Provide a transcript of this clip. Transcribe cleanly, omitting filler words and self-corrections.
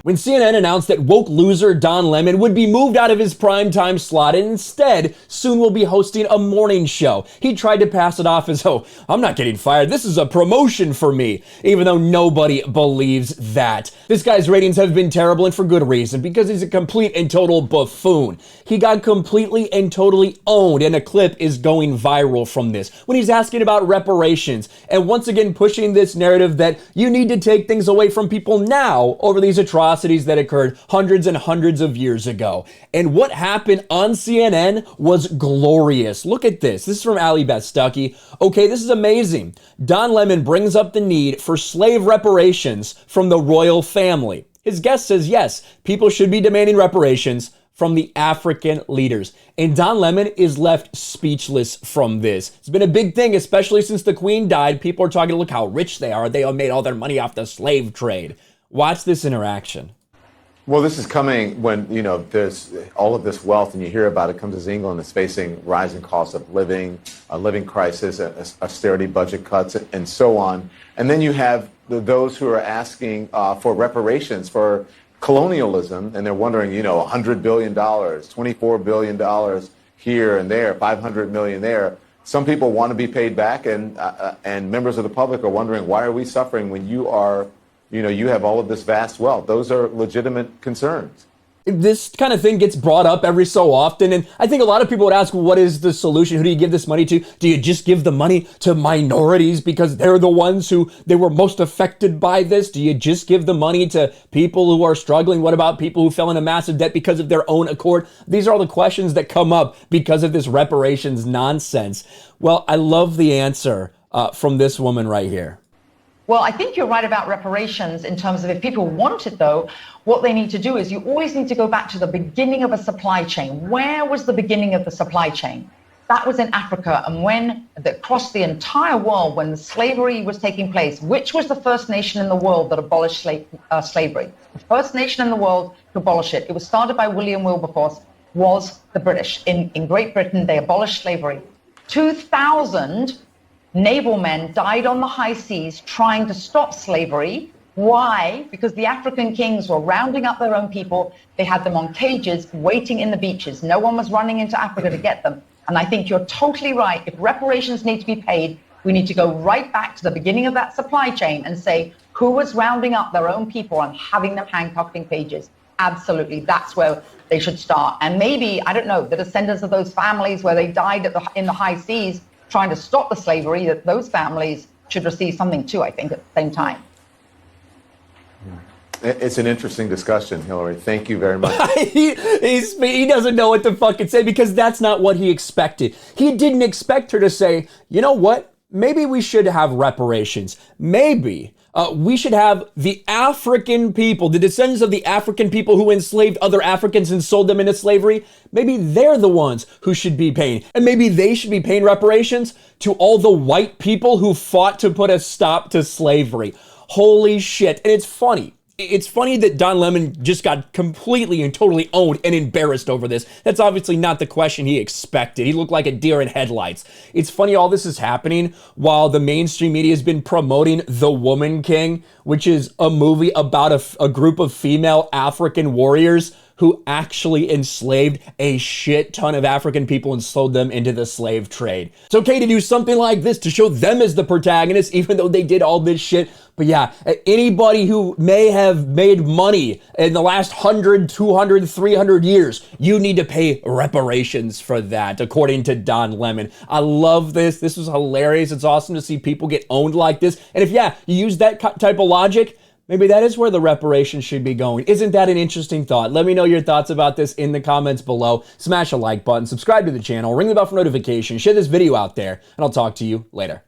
When CNN announced that woke loser Don Lemon would be moved out of his primetime slot and instead soon will be hosting a morning show, he tried to pass it off as, oh, I'm not getting fired, this is a promotion for me, even though nobody believes that. This guy's ratings have been terrible, and for good reason, because he's a complete and total buffoon. He got completely and totally owned, and a clip is going viral from this when he's asking about reparations, and once again pushing this narrative that you need to take things away from people now over these atrocities that occurred hundreds and hundreds of years ago. And what happened on CNN was glorious. Look at this. This is from Ali Beth Stuckey. Okay, this is amazing. Don Lemon brings up the need for slave reparations from the royal family. His guest says, yes, people should be demanding reparations from the African leaders. And Don Lemon is left speechless from this. It's been a big thing, especially since the Queen died. People are talking, look how rich they are. They have made all their money off the slave trade. Watch this interaction. Well, this is coming when, you know, there's all of this wealth, and you hear about it comes as England is facing rising costs of living, a living crisis, austerity budget cuts, and so on. And then you have those who are asking for reparations for colonialism, and they're wondering, you know, $100 billion, $24 billion here and there, $500 million there. Some people want to be paid back, and members of the public are wondering, why are we suffering when you are, you know, you have all of this vast wealth? Those are legitimate concerns. This kind of thing gets brought up every so often, and I think a lot of people would ask, well, what is the solution? Who do you give this money to? Do you just give the money to minorities because they're the ones who they were most affected by this? Do you just give the money to people who are struggling? What about people who fell into massive debt because of their own accord? These are all the questions that come up because of this reparations nonsense. Well, I love the answer from this woman right here. Well, I think you're right about reparations in terms of if people want it, though, what they need to do is you always need to go back to the beginning of a supply chain. Where was the beginning of the supply chain? That was in Africa. And when across the entire world, when the slavery was taking place, which was the first nation in the world that abolished slavery? The first nation in the world to abolish it. It was started by William Wilberforce, was the British. In Great Britain, they abolished slavery. 2,000 naval men died on the high seas trying to stop slavery. Why? Because the African kings were rounding up their own people. They had them on cages waiting in the beaches. No one was running into Africa to get them. And I think you're totally right. If reparations need to be paid, we need to go right back to the beginning of that supply chain and say who was rounding up their own people and having them handcuffed in cages. Absolutely. That's where they should start. And maybe, I don't know, the descendants of those families where they died in the high seas trying to stop the slavery, that those families should receive something too, I think, at the same time. It's an interesting discussion, Hillary. Thank you very much. he doesn't know what to fucking say because that's not what he expected. He didn't expect her to say, you know what? Maybe we should have reparations. Maybe we should have the African people, the descendants of the African people who enslaved other Africans and sold them into slavery. Maybe they're the ones who should be paying. And maybe they should be paying reparations to all the white people who fought to put a stop to slavery. Holy shit. And it's funny. It's funny that Don Lemon just got completely and totally owned and embarrassed over this. That's obviously not the question he expected. He looked like a deer in headlights. It's funny all this is happening while the mainstream media has been promoting The Woman King, which is a movie about a group of female African warriors who actually enslaved a shit ton of African people and sold them into the slave trade. It's okay to do something like this to show them as the protagonists, even though they did all this shit. But yeah, anybody who may have made money in the last 100, 200, 300 years, you need to pay reparations for that, according to Don Lemon. I love this. This was hilarious. It's awesome to see people get owned like this. And if, yeah, you use that type of logic, maybe that is where the reparations should be going. Isn't that an interesting thought? Let me know your thoughts about this in the comments below. Smash a like button, subscribe to the channel, ring the bell for notifications, share this video out there, and I'll talk to you later.